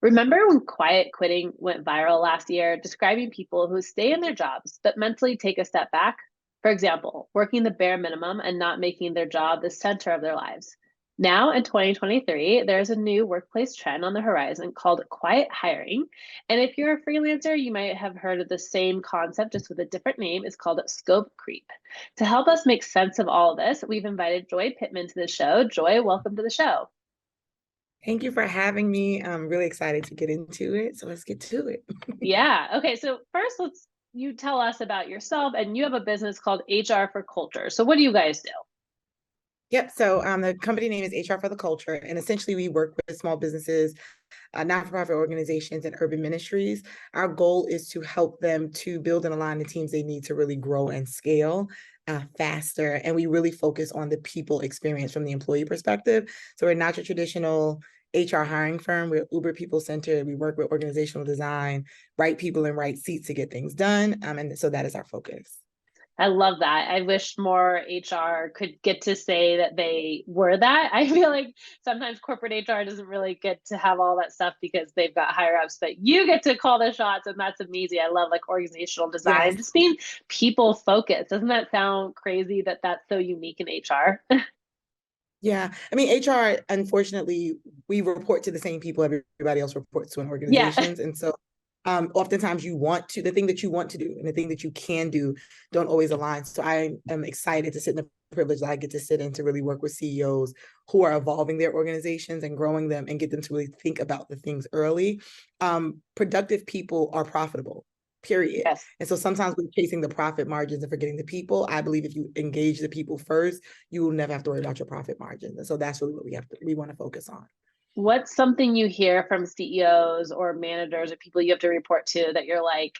Remember when quiet quitting went viral last year, describing people who stay in their jobs but mentally take a step back? For example, working the bare minimum and not making their job the center of their lives. Now in 2023, there's a new workplace trend on the horizon called quiet hiring. And if you're a freelancer, you might have heard of the same concept, just with a different name. It's called scope creep. To help us make sense of all of this, we've invited Joy Pittman to the show. Joy, welcome to the show. Thank you for having me. I'm really excited to get into it. So let's get to it. Yeah. Okay. So first, let's you tell us about yourself, and you have a business called HR for Culture. So what do you guys do? Yep. So the company name is HR for the Culture. And essentially, we work with small businesses, not-for-profit organizations, and urban ministries. Our goal is to help them to build and align the teams they need to really grow and scale faster. And we really focus on the people experience from the employee perspective. So we're not your traditional HR hiring firm. We're Uber people centered. We work with organizational design, right people in right seats to get things done. And so that is our focus. I love that. I wish more HR could get to say that they were that. I feel like sometimes corporate HR doesn't really get to have all that stuff because they've got higher ups, but you get to call the shots, and that's amazing. I love like organizational design, Yes. just being people focused. Doesn't that sound crazy that that's so unique in HR? Yeah. I mean, HR, unfortunately, we report to the same people everybody else reports to in Yeah. organizations. And so oftentimes the thing that you want to do and the thing that you can do don't always align. So I am excited to sit in the privilege that I get to sit in to really work with CEOs who are evolving their organizations and growing them and get them to really think about the things early. Productive people are profitable, period. Yes. And so sometimes we're chasing the profit margins and forgetting the people. I believe if you engage the people first, you will never have to worry about your profit margins. And so that's really what we want to focus on. What's something you hear from CEOs or managers or people you have to report to that you're like,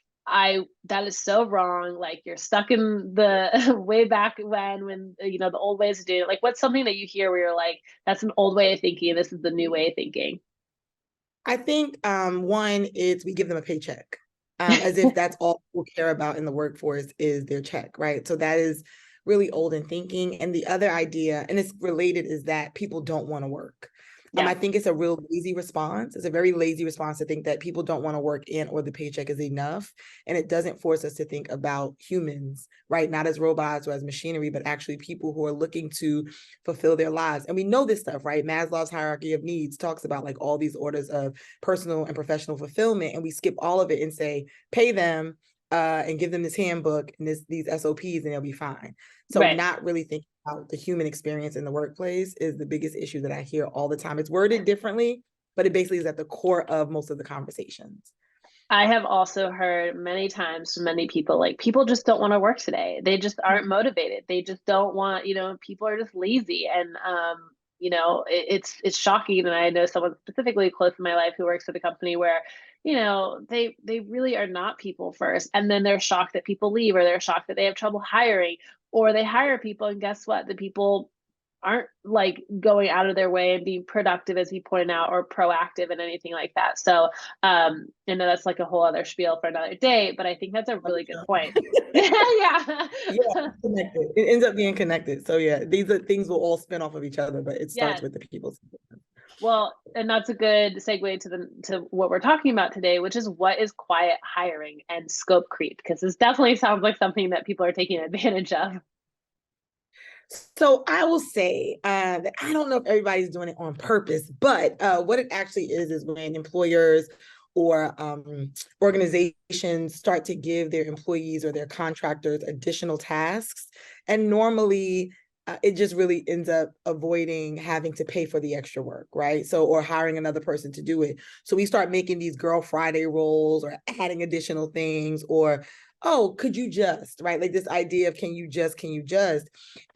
that is so wrong. Like you're stuck in the way back when the old ways of doing it. Like what's something that you hear where you're like, that's an old way of thinking, this is the new way of thinking. I think one is we give them a paycheck, as if that's all people care about in the workforce is their check, right? So that is really old in thinking. And the other idea, and it's related, is that people don't want to work. I Yeah. think it's a real lazy response. It's a very lazy response to think that people don't want to work in or the paycheck is enough. And it doesn't force us to think about humans, right? Not as robots or as machinery, but actually people who are looking to fulfill their lives. And we know this stuff, right? Maslow's hierarchy of needs talks about like all these orders of personal and professional fulfillment. And we skip all of it and say, pay them and give them this handbook and these SOPs and they'll be fine. So Right. not really thinking about the human experience in the workplace is the biggest issue that I hear all the time. It's worded differently, but it basically is at the core of most of the conversations. I have also heard many times from many people, like people just don't want to work today. They just aren't motivated. They just don't want, people are just lazy. And it's shocking. And I know someone specifically close in my life who works at a company where, they really are not people first. And then they're shocked that people leave, or they're shocked that they have trouble hiring, or they hire people and guess what? The people aren't like going out of their way and being productive, as you point out, or proactive and anything like that. So I know that's like a whole other spiel for another day, but I think that's a really good point. Yeah. Yeah, it's connected. It ends up being connected. So yeah, these are things will all spin off of each other, but it starts Yes. with the people. Well, and that's a good segue to what we're talking about today, which is what is quiet hiring and scope creep, because this definitely sounds like something that people are taking advantage of. So I will say that I don't know if everybody's doing it on purpose, but what it actually is when employers or organizations start to give their employees or their contractors additional tasks. And normally it just really ends up avoiding having to pay for the extra work, right? So, or hiring another person to do it. So we start making these Girl Friday roles or adding additional things or, oh, could you just, right? Like this idea of can you just?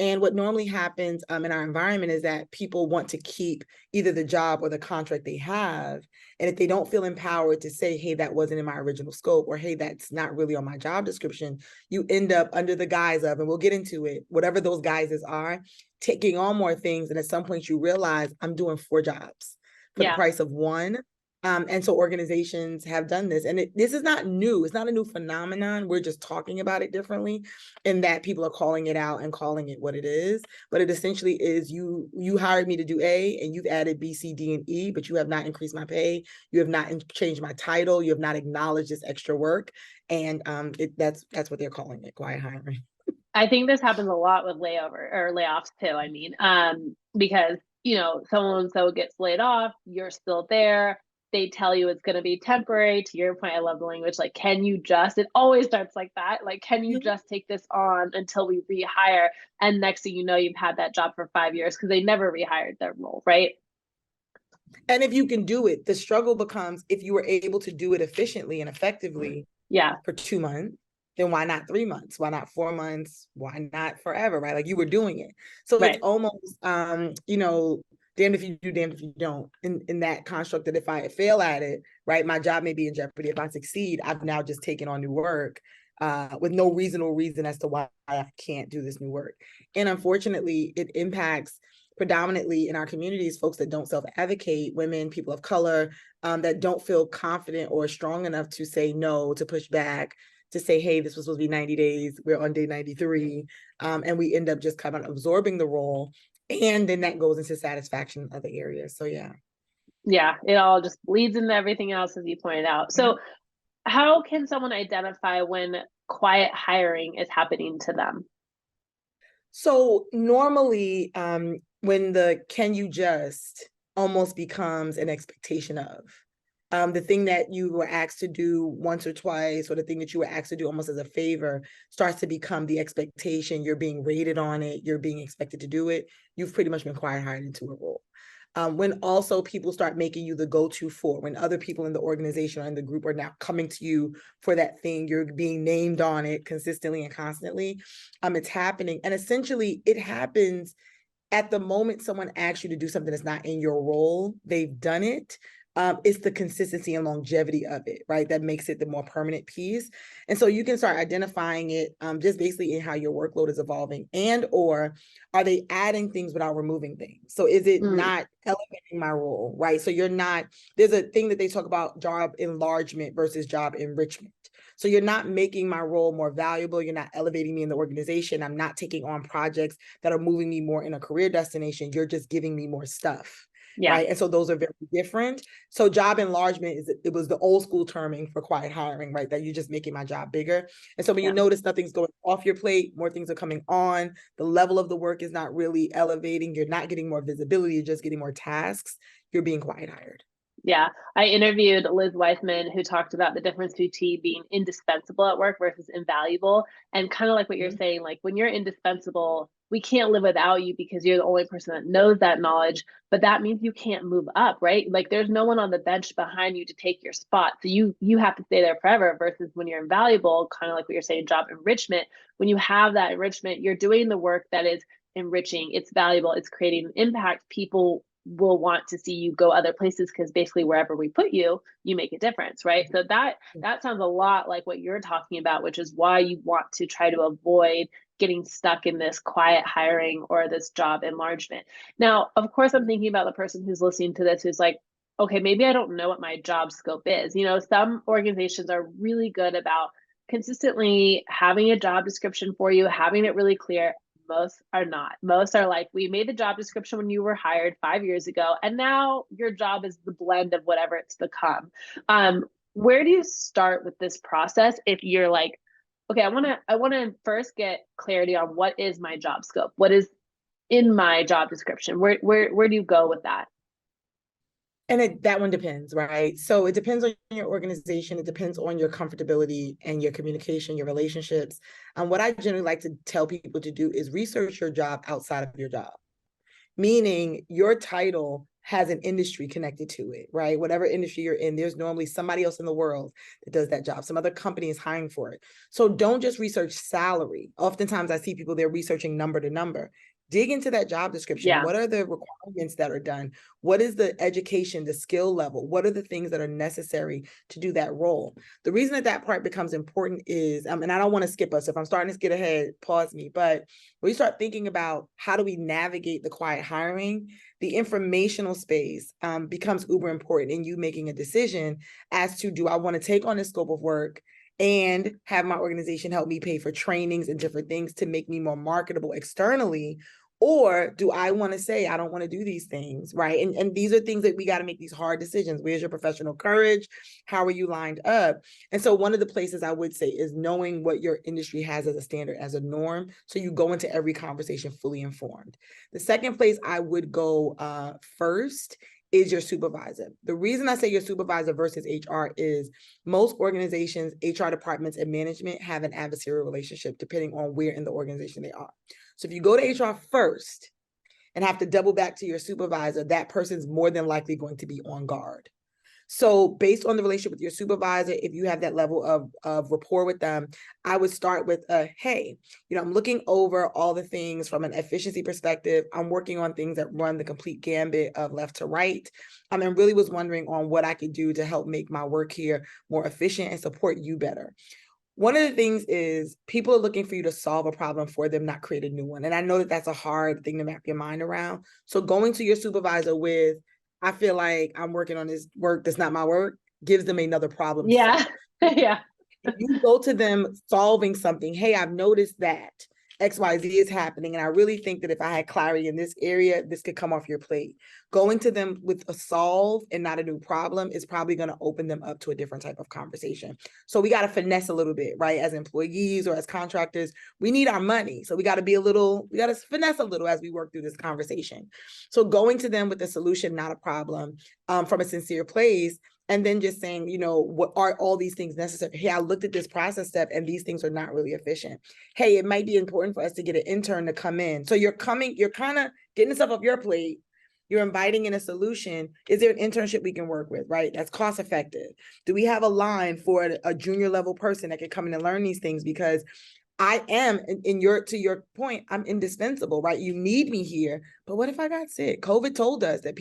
And what normally happens in our environment is that people want to keep either the job or the contract they have. And if they don't feel empowered to say, hey, that wasn't in my original scope, or hey, that's not really on my job description, you end up under the guise of, and we'll get into it, whatever those guises are, taking on more things. And at some point you realize I'm doing 4 jobs for the Yeah. price of one. And so organizations have done this. And this is not new. It's not a new phenomenon. We're just talking about it differently, in that people are calling it out and calling it what it is. But it essentially is, you hired me to do A, and you've added B, C, D, and E, but you have not increased my pay. You have not changed my title. You have not acknowledged this extra work. And that's what they're calling it, quiet hiring. I think this happens a lot with layover or layoffs too. I mean, because someone so gets laid off, you're still there. They tell you it's going to be temporary. To your point, I love the language. Like, can you just? It always starts like that. Like, can you just take this on until we rehire? And next thing you know, you've had that job for 5 years because they never rehired their role, right? And if you can do it, the struggle becomes, if you were able to do it efficiently and effectively Yeah, for 2 months, then why not 3 months? Why not 4 months? Why not forever? Right? Like, you were doing it. So it's right. almost, damned if you do, damned if you don't, in that construct, that if I fail at it, right, my job may be in jeopardy. If I succeed, I've now just taken on new work with no reasonable reason as to why I can't do this new work. And unfortunately, it impacts predominantly in our communities folks that don't self-advocate, women, people of color, that don't feel confident or strong enough to say no, to push back, to say, hey, this was supposed to be 90 days, we're on day 93, and we end up just kind of absorbing the role, and then that goes into satisfaction in other areas. So yeah. Yeah, it all just bleeds into everything else, as you pointed out. So, how can someone identify when quiet hiring is happening to them? So normally, when the can you just almost becomes an expectation of, the thing that you were asked to do once or twice, or the thing that you were asked to do almost as a favor, starts to become the expectation. You're being rated on it. You're being expected to do it. You've pretty much been quiet hired into a role. When also people start making you the go-to for, when other people in the organization or in the group are now coming to you for that thing, you're being named on it consistently and constantly. It's happening. And essentially it happens at the moment someone asks you to do something that's not in your role, they've done it. It's the consistency and longevity of it, right? That makes it the more permanent piece. And so you can start identifying it just basically in how your workload is evolving, and or are they adding things without removing things? So is it Mm, not elevating my role, right? So you're not, there's a thing that they talk about, job enlargement versus job enrichment. So you're not making my role more valuable. You're not elevating me in the organization. I'm not taking on projects that are moving me more in a career destination. You're just giving me more stuff. yeah, Right. And so those are very different. So job enlargement it was the old school terming for quiet hiring, right? That you're just making my job bigger. And so when you yeah. notice nothing's going off your plate, more things are coming on, the level of the work is not really elevating, you're not getting more visibility, you're just getting more tasks, you're being quiet hired. Yeah, I interviewed Liz Weissman, who talked about the difference between being indispensable at work versus invaluable. And kind of like what you're Mm-hmm. saying, like when you're indispensable, we can't live without you because you're the only person that knows that knowledge. But that means you can't move up, right? Like there's no one on the bench behind you to take your spot. So you have to stay there forever versus when you're invaluable, kind of like what you're saying, job enrichment. When you have that enrichment, you're doing the work that is enriching, it's valuable, it's creating an impact. People will want to see you go other places because basically wherever we put you, you make a difference, right? So that sounds a lot like what you're talking about, which is why you want to try to avoid getting stuck in this quiet hiring or this job enlargement. Now, of course, I'm thinking about the person who's listening to this who's like, okay, maybe I don't know what my job scope is. Some organizations are really good about consistently having a job description for you, having it really clear. Most are not. Most are like, we made the job description when you were hired 5 years ago, and now your job is the blend of whatever it's become. Where do you start with this process if you're like, okay, I want to first get clarity on what is my job scope, what is in my job description. Where do you go with that? And that one depends, right? So it depends on your organization. It depends on your comfortability and your communication, your relationships. And what I generally like to tell people to do is research your job outside of your job, meaning your title has an industry connected to it, right? Whatever industry you're in, there's normally somebody else in the world that does that job. Some other company is hiring for it. So don't just research salary. Oftentimes I see people, they're researching number to number. dig into that job description. Yeah. What are the requirements that are done? What is the education, the skill level? What are the things that are necessary to do that role? The reason that that part becomes important is, and I don't want to skip us. If I'm starting to get ahead, pause me. But when you start thinking about how do we navigate the quiet hiring, the informational space becomes uber important in you making a decision as to, do I want to take on this scope of work and have my organization help me pay for trainings and different things to make me more marketable externally? Or do I want to say, I don't want to do these things, right? And these are things that we got to make these hard decisions. Where's your professional courage? How are you lined up? And so one of the places I would say is knowing what your industry has as a standard, as a norm, so you go into every conversation fully informed. The second place I would go first is your supervisor. The reason I say your supervisor versus HR is most organizations, HR departments, and management have an adversarial relationship depending on where in the organization they are. So if you go to HR first and have to double back to your supervisor, that person's more than likely going to be on guard. So based on the relationship with your supervisor, if you have that level of rapport with them, I would start with hey, I'm looking over all the things from an efficiency perspective. I'm working on things that run the complete gambit of left to right. And really was wondering on what I could do to help make my work here more efficient and support you better. One of the things is people are looking for you to solve a problem for them, not create a new one. And I know that that's a hard thing to wrap your mind around. So going to your supervisor with, I feel like I'm working on this work that's not my work, gives them another problem to Yeah. solve. Yeah. If you go to them solving something, hey, I've noticed that XYZ is happening. And I really think that if I had clarity in this area, this could come off your plate. Going to them with a solve and not a new problem is probably going to open them up to a different type of conversation. So we got to finesse a little bit, right? As employees or as contractors, we need our money. So we got to finesse a little as we work through this conversation. So going to them with a solution, not a problem, from a sincere place, and then just saying, what are all these things necessary? Hey, I looked at this process step and these things are not really efficient. Hey, it might be important for us to get an intern to come in. So you're kind of getting stuff off your plate. You're inviting in a solution. Is there an internship we can work with, right? That's cost effective. Do we have a line for a junior level person that can come in and learn these things? Because I am, to your point, I'm indispensable, right? You need me here. But what if I got sick? COVID told us that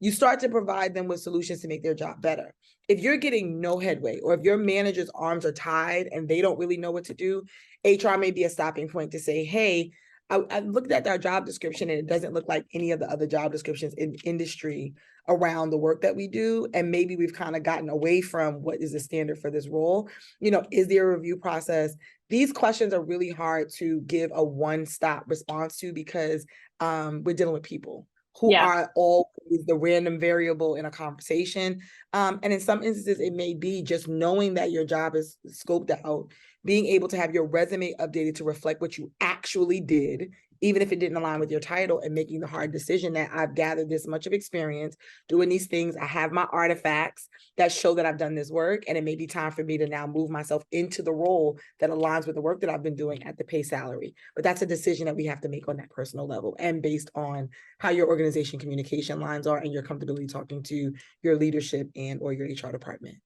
you start to provide them with solutions to make their job better. If you're getting no headway, or if your manager's arms are tied and they don't really know what to do, HR may be a stopping point to say, hey, I looked at our job description and it doesn't look like any of the other job descriptions in industry around the work that we do. And maybe we've kind of gotten away from what is the standard for this role. Is there a review process? These questions are really hard to give a one-stop response to because we're dealing with people who Yeah. are always the random variable in a conversation. And in some instances, it may be just knowing that your job is scoped out, being able to have your resume updated to reflect what you actually did, even if it didn't align with your title, and making the hard decision that I've gathered this much of experience doing these things. I have my artifacts that show that I've done this work, and it may be time for me to now move myself into the role that aligns with the work that I've been doing at the pay salary. But that's a decision that we have to make on that personal level and based on how your organization communication lines are and your comfortability talking to your leadership and or your HR department.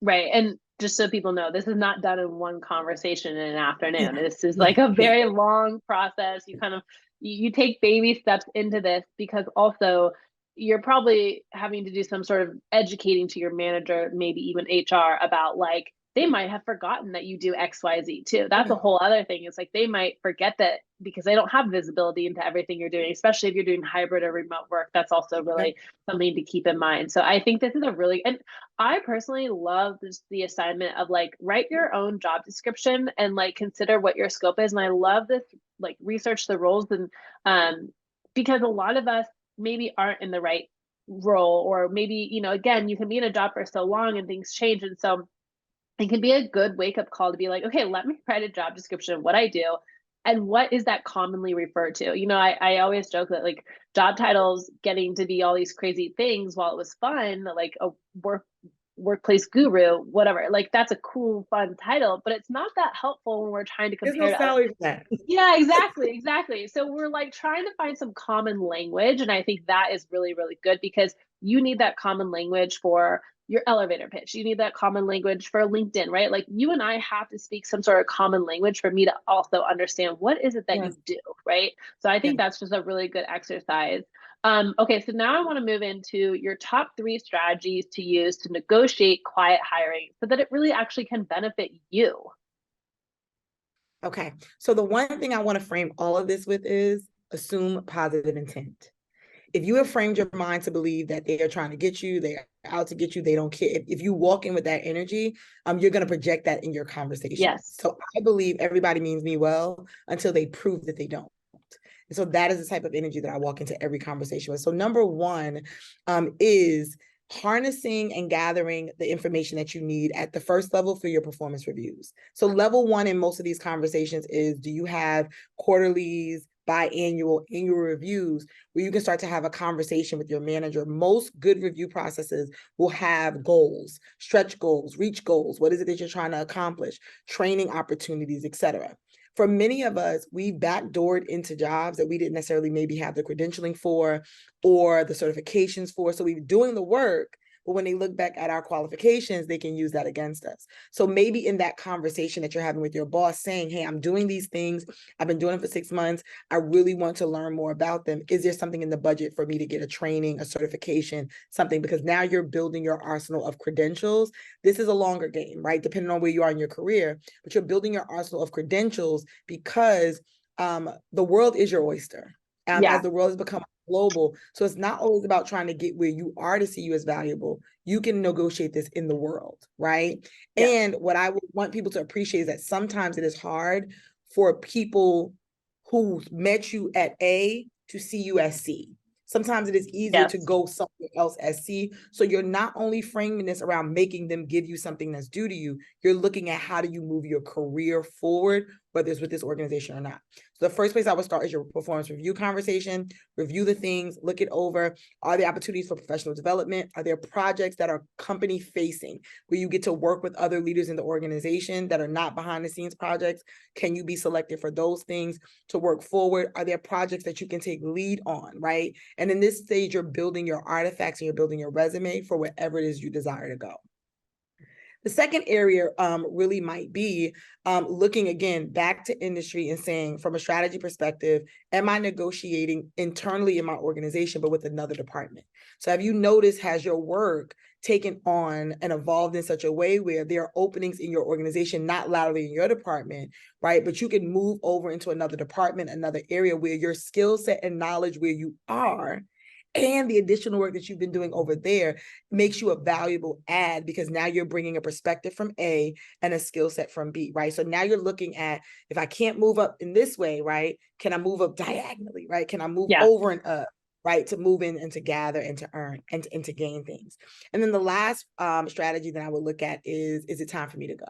Right. And just so people know, this is not done in one conversation in an afternoon. Yeah. This is Yeah. like a Yeah. very long process. You take baby steps into this, because also you're probably having to do some sort of educating to your manager, maybe even HR, about like they might have forgotten that you do XYZ too. That's a Yeah. whole other thing. It's like they might forget that because they don't have visibility into everything you're doing, especially if you're doing hybrid or remote work. That's also really something to keep in mind. So I think this is and I personally love the assignment of like write your own job description and like consider what your scope is. And I love this, like research the roles, and because a lot of us maybe aren't in the right role, or maybe, again, you can be in a job for so long and things change. And so it can be a good wake up call to be like, okay, let me write a job description of what I do and what is that commonly referred to. I always joke that like job titles getting to be all these crazy things, while it was fun, like a workplace guru, whatever, like that's a cool, fun title, but it's not that helpful when we're trying to There's no compare to other. salary for that. Yeah, exactly. So we're like trying to find some common language. And I think that is really, really good, because you need that common language for your elevator pitch. You need that common language for LinkedIn, right? Like you and I have to speak some sort of common language for me to also understand what is it that you Yes. do, right? So I Yes. think that's just a really good exercise. Okay, so now I want to move into your top three strategies to use to negotiate quiet hiring so that it really actually can benefit you. Okay. So the one thing I want to frame all of this with is assume positive intent. If you have framed your mind to believe that they are trying to get you, they're out to get you, they don't care. If you walk in with that energy, you're going to project that in your conversation. Yes. So I believe everybody means me well until they prove that they don't. And so that is the type of energy that I walk into every conversation with. So number one is harnessing and gathering the information that you need at the first level for your performance reviews. So level one in most of these conversations is, do you have quarterlies, biannual, annual reviews where you can start to have a conversation with your manager? Most good review processes will have goals, stretch goals, reach goals. What is it that you're trying to accomplish? Training opportunities, etc. For many of us, we backdoored into jobs that we didn't necessarily maybe have the credentialing for or the certifications for. So we were doing the work, but when they look back at our qualifications, they can use that against us. So maybe in that conversation that you're having with your boss saying, hey, I'm doing these things. I've been doing it for 6 months. I really want to learn more about them. Is there something in the budget for me to get a training, a certification, something? Because now you're building your arsenal of credentials. This is a longer game, right? Depending on where you are in your career, but you're building your arsenal of credentials because the world is your oyster. As Yeah. the world has become global. So it's not always about trying to get where you are to see you as valuable. You can negotiate this in the world, right? Yes. And what I would want people to appreciate is that sometimes it is hard for people who met you at A to see you as C. Sometimes it is easier to Yes. go somewhere else as C. So you're not only framing this around making them give you something that's due to you, you're looking at how do you move your career forward, whether it's with this organization or not. So the first place I would start is your performance review conversation. Review the things, look it over. Are there opportunities for professional development? Are there projects that are company facing where you get to work with other leaders in the organization that are not behind the scenes projects? Can you be selected for those things to work forward? Are there projects that you can take lead on, right? And in this stage, you're building your artifacts and you're building your resume for wherever it is you desire to go. The second area really might be looking again back to industry and saying, from a strategy perspective, am I negotiating internally in my organization, but with another department? So have you noticed, has your work taken on and evolved in such a way where there are openings in your organization, not laterally in your department, right? But you can move over into another department, another area where your skill set and knowledge where you are and the additional work that you've been doing over there makes you a valuable add, because now you're bringing a perspective from A and a skill set from B, right? So now you're looking at, if I can't move up in this way, right? Can I move up diagonally, right? Can I move Yeah. over and up, right? To move in and to gather and to earn and to gain things. And then the last strategy that I would look at is it time for me to go?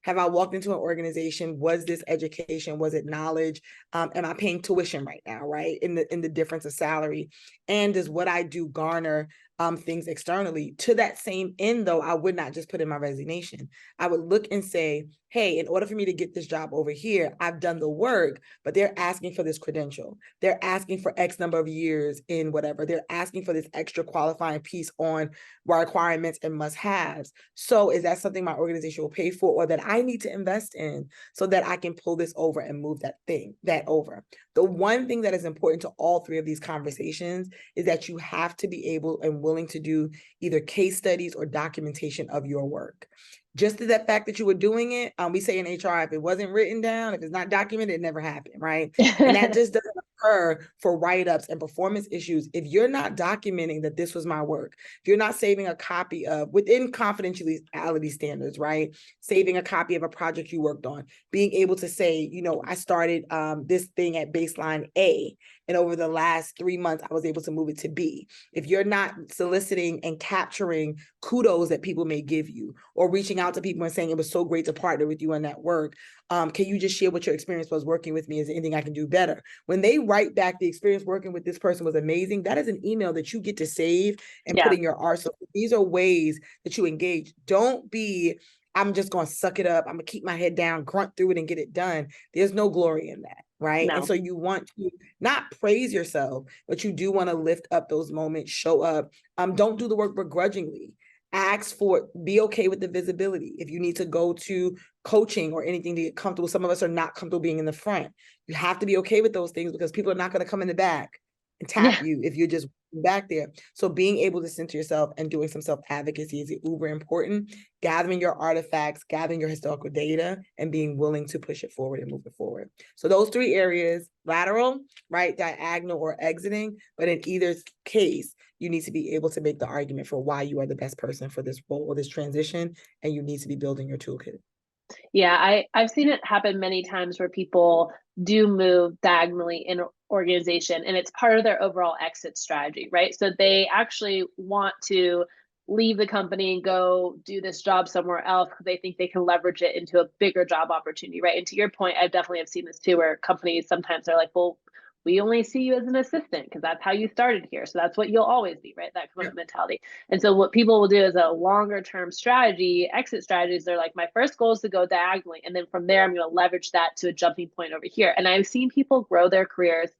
Have I walked into an organization? Was this education? Was it knowledge? Am I paying tuition right now, right? In the difference of salary? And does what I do garner things externally? To that same end, though, I would not just put in my resignation. I would look and say, hey, in order for me to get this job over here, I've done the work, but they're asking for this credential. They're asking for X number of years in whatever. They're asking for this extra qualifying piece on requirements and must-haves. So is that something my organization will pay for, or that I need to invest in so that I can pull this over and move that over? The one thing that is important to all three of these conversations is that you have to be able and willing to do either case studies or documentation of your work. Just to that fact that you were doing it, we say in HR, if it wasn't written down, if it's not documented, it never happened, right? And that just doesn't occur for write-ups and performance issues. If you're not documenting that this was my work, if you're not saving a copy of, within confidentiality standards, right? Saving a copy of a project you worked on, being able to say, I started this thing at baseline A, and over the last 3 months, I was able to move it to B. If you're not soliciting and capturing kudos that people may give you, or reaching out to people and saying, it was so great to partner with you on that work. Can you just share what your experience was working with me? Is there anything I can do better? When they write back, the experience working with this person was amazing, that is an email that you get to save and Yeah. put in your arsenal. These are ways that you engage. Don't be, I'm just going to suck it up, I'm going to keep my head down, grunt through it and get it done. There's no glory in that, right? And No. so you want to not praise yourself, but you do want to lift up those moments, show up. Don't do the work begrudgingly. Ask for, be okay with the visibility. If you need to go to coaching or anything to get comfortable, some of us are not comfortable being in the front. You have to be okay with those things because people are not going to come in the back and tap Yeah. you if you're just back there. So being able to center yourself and doing some self-advocacy is uber important. Gathering your artifacts, gathering your historical data, and being willing to push it forward and move it forward. So those three areas: lateral, right, diagonal, or exiting. But in either case, you need to be able to make the argument for why you are the best person for this role or this transition, and you need to be building your toolkit. Yeah, I've seen it happen many times where people do move diagonally in an organization and it's part of their overall exit strategy, right? So they actually want to leave the company and go do this job somewhere else because they think they can leverage it into a bigger job opportunity, right? And to your point, I definitely have seen this too, where companies sometimes are like, well, we only see you as an assistant because that's how you started here. So that's what you'll always be, right? That kind Yeah. of mentality. And so what people will do is a longer term strategy, exit strategies. They're like, my first goal is to go diagonally. And then from there, I'm going to leverage that to a jumping point over here. And I've seen people grow their careers.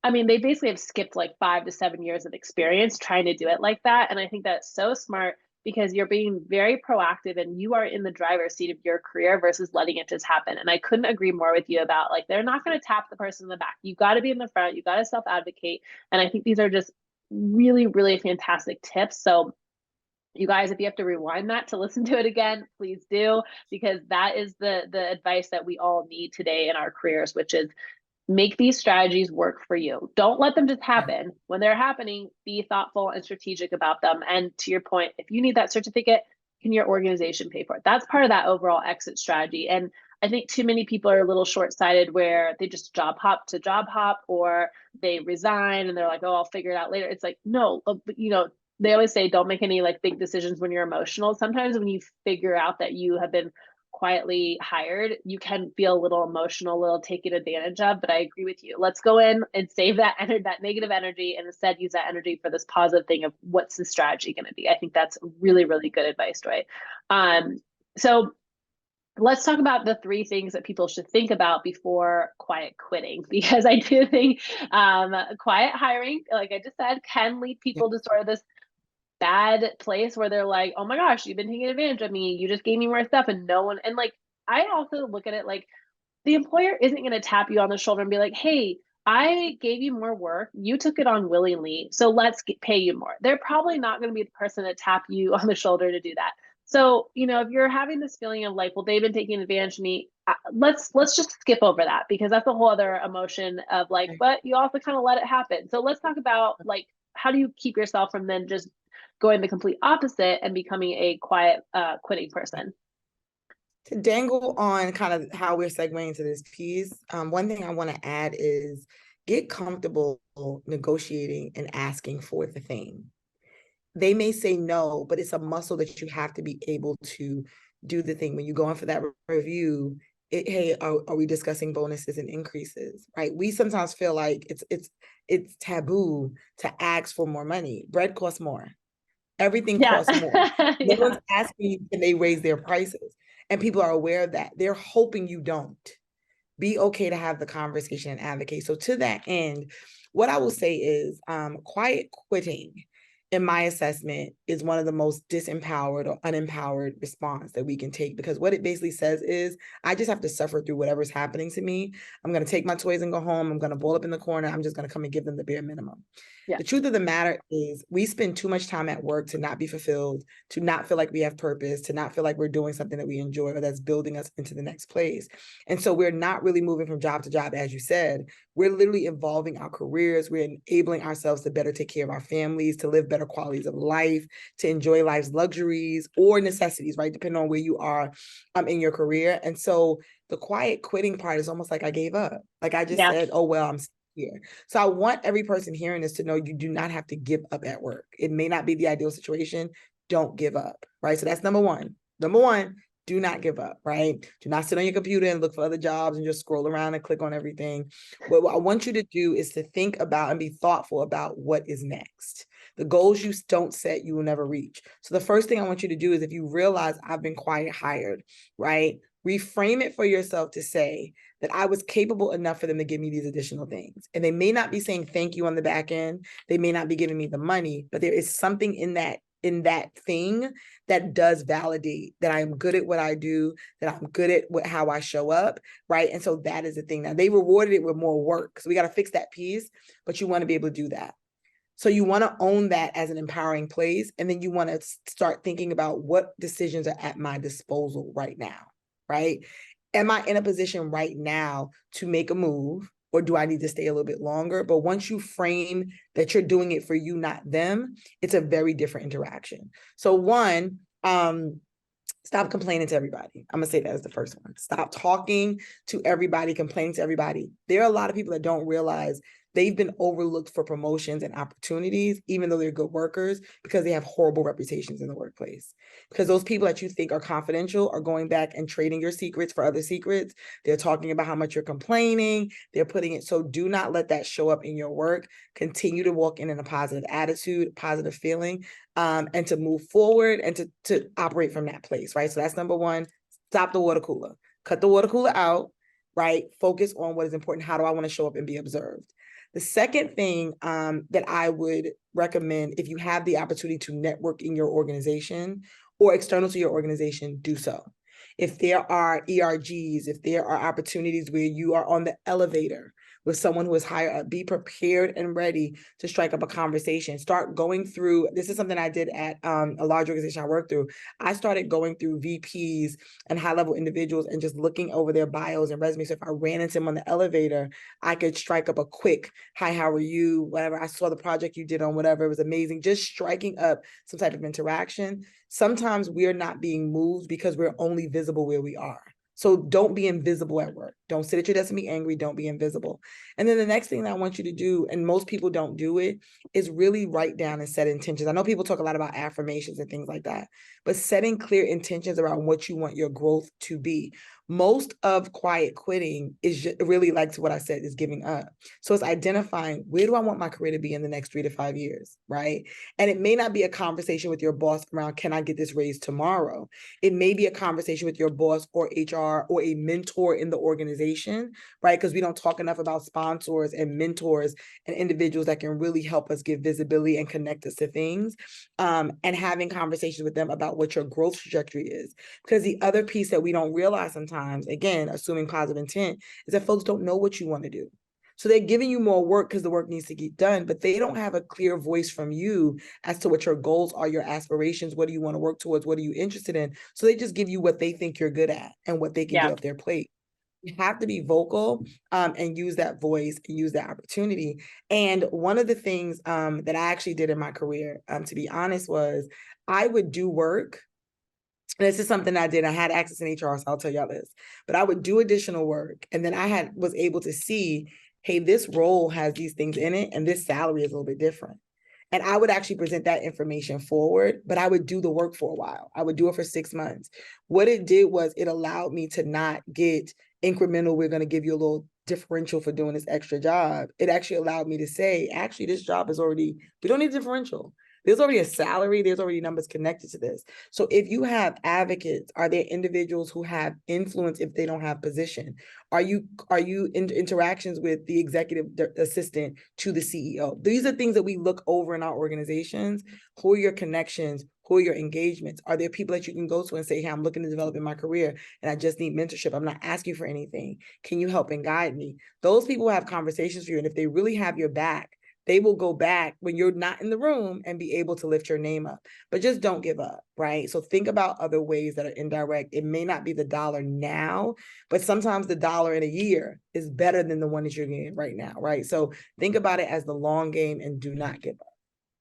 I mean, they basically have skipped like 5 to 7 years of experience trying to do it like that. And I think that's so smart because you're being very proactive and you are in the driver's seat of your career versus letting it just happen. And I couldn't agree more with you about like, they're not going to tap the person in the back. You got to be in the front. You got to self advocate. And I think these are just really, really fantastic tips. So you guys, if you have to rewind that to listen to it again, please do, because that is the advice that we all need today in our careers, which is make these strategies work for you. Don't let them just happen. When they're happening, be thoughtful and strategic about them. And to your point, if you need that certificate, can your organization pay for it? That's part of that overall exit strategy. And I think too many people are a little short-sighted where they just job hop to job hop or they resign and they're like, oh, I'll figure it out later. It's like, no, they always say don't make any like big decisions when you're emotional. Sometimes when you figure out that you have been quietly hired, you can feel a little emotional, a little taken advantage of. But I agree with you. Let's go in and save that negative energy, and instead use that energy for this positive thing of what's the strategy going to be. I think that's really, really good advice, right? So let's talk about the three things that people should think about before quiet quitting, because I do think quiet hiring, like I just said, can lead Yeah. people to sort of this bad place where they're like, oh my gosh, you've been taking advantage of me. You just gave me more stuff and no one. And like, I also look at it like the employer isn't going to tap you on the shoulder and be like, hey, I gave you more work. You took it on willingly. So pay you more. They're probably not going to be the person to tap you on the shoulder to do that. So, if you're having this feeling of like, well, they've been taking advantage of me, let's just skip over that because that's a whole other emotion of like, but you also kind of let it happen. So let's talk about like, how do you keep yourself from then just going the complete opposite and becoming a quiet quitting person? To dangle on kind of how we're segueing into this piece, one thing I want to add is get comfortable negotiating and asking for the thing. They may say no, but it's a muscle that you have to be able to do the thing. When you go in for that review, hey, are we discussing bonuses and increases? Right? We sometimes feel like it's taboo to ask for more money. Bread costs more. Everything Yeah. costs more. No Yeah. one's asking you, can they raise their prices? And people are aware of that. They're hoping you don't. Be okay to have the conversation and advocate. So to that end, what I will say is quiet quitting, in my assessment, is one of the most disempowered or unempowered response that we can take, because what it basically says is, I just have to suffer through whatever's happening to me. I'm going to take my toys and go home. I'm going to bowl up in the corner. I'm just going to come and give them the bare minimum. Yeah. The truth of the matter is we spend too much time at work to not be fulfilled, to not feel like we have purpose, to not feel like we're doing something that we enjoy or that's building us into the next place. And so we're not really moving from job to job, as you said. We're literally evolving our careers. We're enabling ourselves to better take care of our families, to live better qualities of life, to enjoy life's luxuries or necessities, right? Depending on where you are in your career. And so the quiet quitting part is almost like I gave up. Like I just Yeah. said, oh, well, I'm here. So I want every person hearing this to know you do not have to give up at work. It may not be the ideal situation. Don't give up, right? So that's number one. Number one, do not give up, right? Do not sit on your computer and look for other jobs and just scroll around and click on everything. What I want you to do is to think about and be thoughtful about what is next. The goals you don't set, you will never reach. So the first thing I want you to do is, if you realize I've been quiet hired, right? Reframe it for yourself to say that I was capable enough for them to give me these additional things. And they may not be saying thank you on the back end. They may not be giving me the money, but there is something in that in that thing that does validate that I'm good at what I do, that I'm good at how I show up, right? And so that is the thing. Now they rewarded it with more work. So we got to fix that piece, but you want to be able to do that. So you want to own that as an empowering place. And then you want to start thinking about what decisions are at my disposal right now, right? Am I in a position right now to make a move? Or do I need to stay a little bit longer? But once you frame that you're doing it for you, not them, it's a very different interaction. So one, stop complaining to everybody. I'm gonna say that as the first one. Stop talking to everybody, complaining to everybody. There are a lot of people that don't realize they've been overlooked for promotions and opportunities, even though they're good workers, because they have horrible reputations in the workplace. Because those people that you think are confidential are going back and trading your secrets for other secrets. They're talking about how much you're complaining. They're putting it. So do not let that show up in your work. Continue to walk in a positive attitude, positive feeling, and to move forward and to operate from that place, right? So that's number one. Stop the water cooler. Cut the water cooler out, right? Focus on what is important. How do I want to show up and be observed? The second thing that I would recommend, if you have the opportunity to network in your organization or external to your organization, do so. If there are ERGs, if there are opportunities where you are on the elevator with someone who is higher up, be prepared and ready to strike up a conversation. Start going through, this is something I did at a large organization I worked through. I started going through VPs and high-level individuals and just looking over their bios and resumes. So if I ran into them on the elevator, I could strike up a quick, hi, how are you? Whatever, I saw the project you did on whatever, it was amazing. Just striking up some type of interaction. Sometimes we're not being moved because we're only visible where we are. So don't be invisible at work. Don't sit at your desk and be angry. Don't be invisible. And then the next thing that I want you to do, and most people don't do it, is really write down and set intentions. I know people talk a lot about affirmations and things like that, but setting clear intentions around what you want your growth to be. Most of quiet quitting is just really, like to what I said, is giving up. So it's identifying, where do I want my career to be in the next 3 to 5 years, right? And it may not be a conversation with your boss around, can I get this raise tomorrow? It may be a conversation with your boss or HR or a mentor in the organization, right? Because we don't talk enough about sponsors and mentors and individuals that can really help us give visibility and connect us to things, and having conversations with them about what your growth trajectory is. Because the other piece that we don't realize sometimes, again, assuming positive intent, is that folks don't know what you want to do. So they're giving you more work because the work needs to get done, but they don't have a clear voice from you as to what your goals are, your aspirations, what do you want to work towards, what are you interested in? So they just give you what they think you're good at and what they can get off their plate. You have to be vocal, and use that voice and use that opportunity. And one of the things that I actually did in my career, to be honest, was I would do work. And this is something I did. I had access in HR, so I'll tell y'all this. But I would do additional work, and then I was able to see, hey, this role has these things in it, and this salary is a little bit different. And I would actually present that information forward, but I would do the work for a while. I would do it for 6 months. What it did was it allowed me to not get incremental, we're going to give you a little differential for doing this extra job. It actually allowed me to say, actually, this job is already, we don't need a differential. There's already a salary. There's already numbers connected to this. So if you have advocates, are there individuals who have influence if they don't have position? Are you in interactions with the executive assistant to the CEO? These are things that we look over in our organizations. Who are your connections? Who are your engagements? Are there people that you can go to and say, hey, I'm looking to develop in my career and I just need mentorship. I'm not asking for anything. Can you help and guide me? Those people have conversations for you. And if they really have your back, they will go back when you're not in the room and be able to lift your name up. But just don't give up, right? So think about other ways that are indirect. It may not be the dollar now, but sometimes the dollar in a year is better than the one that you're getting right now, right? So think about it as the long game and do not give up.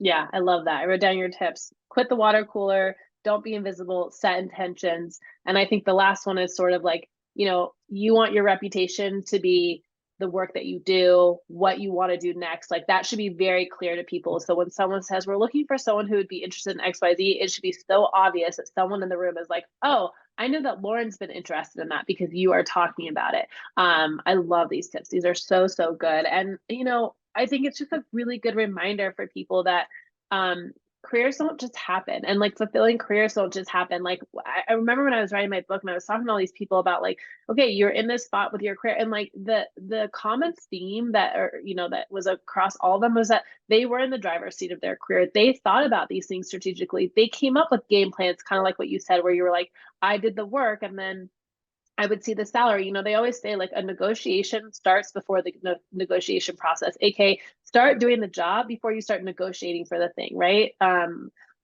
Yeah, I love that. I wrote down your tips. Quit the water cooler. Don't be invisible. Set intentions. And I think the last one is sort of like, you want your reputation to be the work that you do, what you want to do next. Like that should be very clear to people. So when someone says we're looking for someone who would be interested in XYZ, it should be so obvious that someone in the room is like, oh, I know that Lauren's been interested in that because you are talking about it. I love these tips. These are so, so good. And, I think it's just a really good reminder for people that careers don't just happen, and like fulfilling careers don't just happen. Like I remember when I was writing my book and I was talking to all these people about like, okay, you're in this spot with your career, and like the common theme that, or that was across all of them, was that they were in the driver's seat of their career. They thought about these things strategically. They came up with game plans, kind of like what you said, where you were like, I did the work and then I would see the salary. They always say like a negotiation starts before the negotiation process, aka start doing the job before you start negotiating for the thing, right?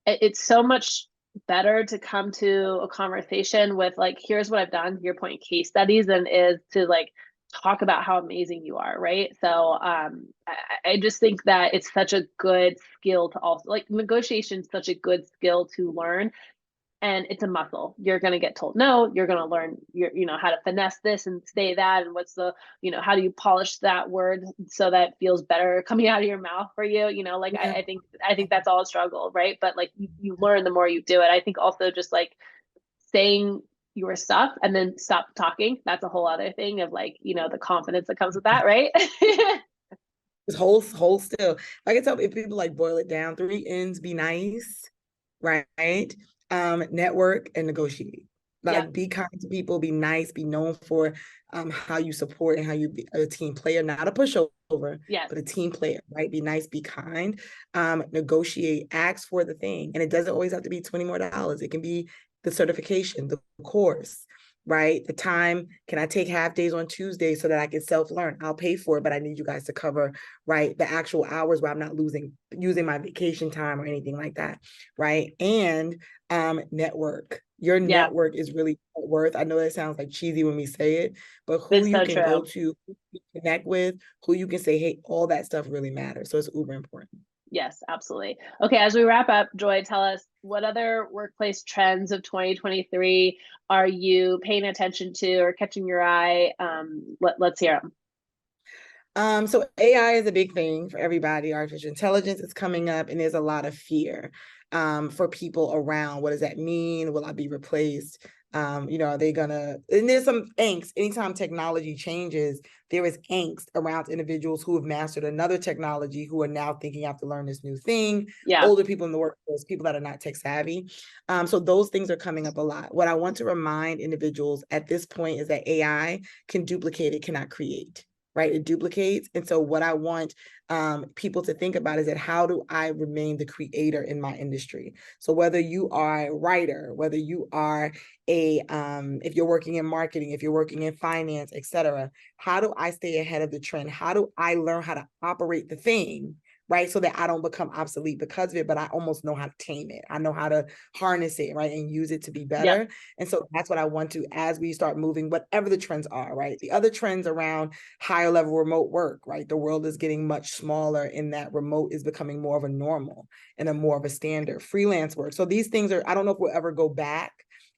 It's so much better to come to a conversation with like, here's what I've done, to your point, case studies, than is to like talk about how amazing you are, right? So I just think that it's such a good skill to also, like, negotiation is such a good skill to learn, and it's a muscle. You're going to get told no, you're going to learn how to finesse this and say that, and what's the, how do you polish that word so that it feels better coming out of your mouth for you, like Yeah. I think that's all a struggle, right? But like you learn the more you do it. I think also just like saying your stuff and then stop talking, that's a whole other thing of like, the confidence that comes with that, right? Just hold still. I can tell if people like boil it down, three N's: be nice, right? Network and negotiate. Yeah. Like be kind to people, be nice, be known for how you support and how you be a team player, not a pushover, Yes. but a team player, right? Be nice, be kind, negotiate, ask for the thing. And it doesn't always have to be $20 more. It can be the certification, the course, right? The time, can I take half days on Tuesday so that I can self-learn? I'll pay for it, but I need you guys to cover, right, the actual hours where I'm not using my vacation time or anything like that, right? And network. Your Yeah. network is really worth. I know that sounds like cheesy when we say it, but who It's you so can go true. to, who you connect with, who you can say, hey, all that stuff really matters. So it's uber important. Yes, absolutely. Okay, as we wrap up, Joy, tell us, what other workplace trends of 2023 are you paying attention to or catching your eye? Let's hear them. So AI is a big thing for everybody. Artificial intelligence is coming up, and there's a lot of fear for people around. What does that mean? Will I be replaced? Are they gonna? And there's some angst. Anytime technology changes, there is angst around individuals who have mastered another technology who are now thinking I have to learn this new thing. Yeah, Older people in the workforce, people that are not tech savvy. So those things are coming up a lot. What I want to remind individuals at this point is that AI can duplicate, it cannot create, right? It duplicates. And so what I want people to think about is that how do I remain the creator in my industry? So whether you are a writer, whether you are if you're working in marketing, if you're working in finance, etc., how do I stay ahead of the trend? How do I learn how to operate the thing, right? So that I don't become obsolete because of it, but I almost know how to tame it. I know how to harness it, right? And use it to be yeah, better. And so that's what I want to, as we start moving, whatever the trends are, right? The other trends around higher level remote work, right? The world is getting much smaller in that remote is becoming more of a normal and a more of a standard. Freelance work. So these things are, I don't know if we'll ever go back.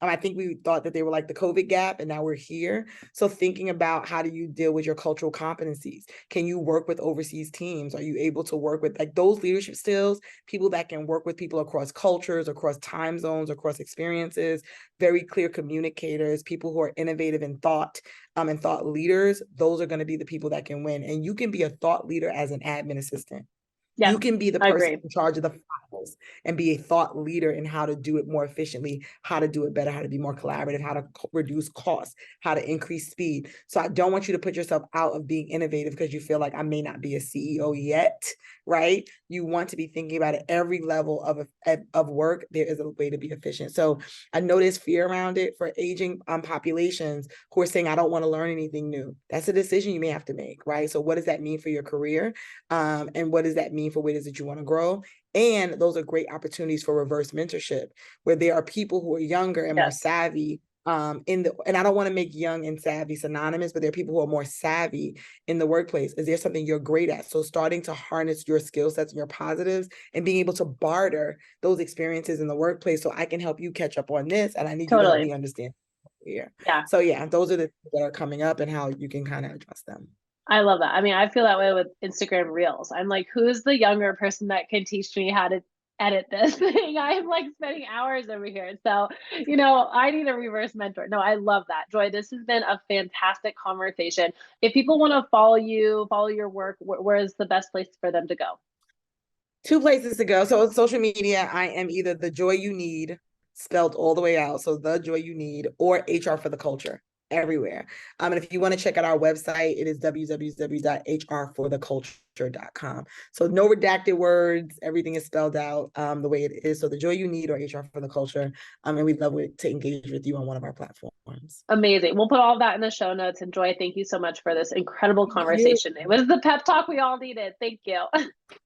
I think we thought that they were like the COVID gap, and now we're here. So thinking about how do you deal with your cultural competencies? Can you work with overseas teams? Are you able to work with like those leadership skills, people that can work with people across cultures, across time zones, across experiences, very clear communicators, people who are innovative in thought, and thought leaders? Those are going to be the people that can win. And you can be a thought leader as an admin assistant. yeah. You can be the I person agree. in charge of the files and be a thought leader in how to do it more efficiently, how to do it better, how to be more collaborative, how to reduce costs, how to increase speed. So I don't want you to put yourself out of being innovative because you feel like I may not be a CEO yet, right? You want to be thinking about at every level of work, there is a way to be efficient. So I know there's fear around it for aging populations who are saying, I don't want to learn anything new. That's a decision you may have to make, right? So what does that mean for your career? And what does that mean for ways that you want to grow? And those are great opportunities for reverse mentorship, where there are people who are younger and more Yes, savvy and I don't want to make young and savvy synonymous, but there are people who are more savvy in the workplace. Is there something you're great at? So starting to harness your skill sets and your positives and being able to barter those experiences in the workplace. So I can help you catch up on this, and I need you to help totally. me understand here. Yeah, So yeah, those are the things that are coming up and how you can kind of address them. I love that. I mean, I feel that way with Instagram Reels. I'm like, who's the younger person that can teach me how to edit this thing? I'm like spending hours over here. So, I need a reverse mentor. No, I love that. Joy, this has been a fantastic conversation. If people want to follow you, follow your work, where is the best place for them to go? Two places to go. So on social media, I am either the joy you need, spelled all the way out. So the joy you need, or HR for the culture everywhere. And if you want to check out our website, it is www.hrfortheculture.com. So no redacted words, everything is spelled out the way it is. So the joy you need or HR for the culture. And we'd love to engage with you on one of our platforms. Amazing. We'll put all of that in the show notes. And Joy, thank you so much for this incredible Thank you. conversation. It was the pep talk we all needed. Thank you.